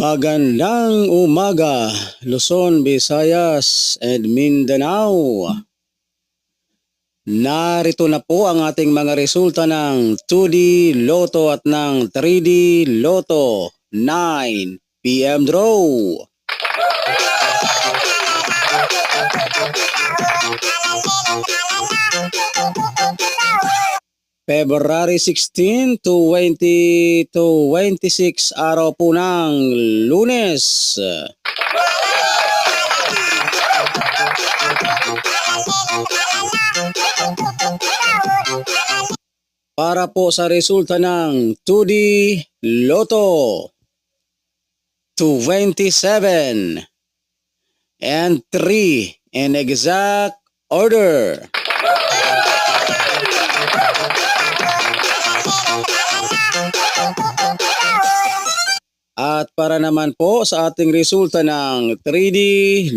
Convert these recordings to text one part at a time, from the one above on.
Magandang umaga, Luzon, Visayas, and Mindanao. Narito na po ang ating mga resulta ng 2D Lotto at ng 3D Lotto 9 PM draw. February 16 to 26 araw po ng Lunes. Para po sa resulta ng 2D Lotto 27 and 3 in exact order. At para naman po sa ating resulta ng 3D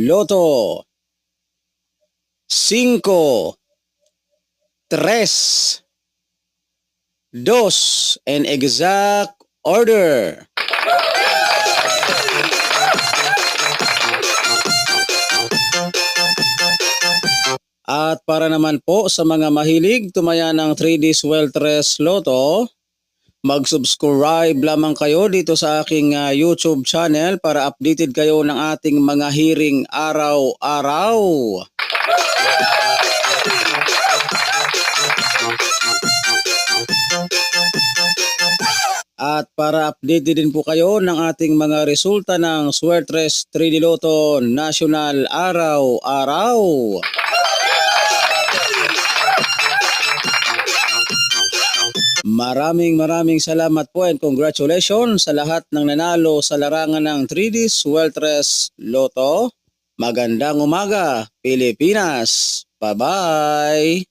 Lotto 5, 3, 2 in exact order. At para naman po sa mga mahilig tumaya ng 3D Sweltres Lotto, mag-subscribe lamang kayo dito sa aking YouTube channel para updated kayo ng ating mga hearing araw-araw. At para updated din po kayo ng ating mga resulta ng Sweltres 3D Lotto National araw-araw. Maraming salamat po and congratulations sa lahat ng nanalo sa larangan ng 3D Sweltres Lotto. Magandang umaga, Pilipinas! Bye-bye!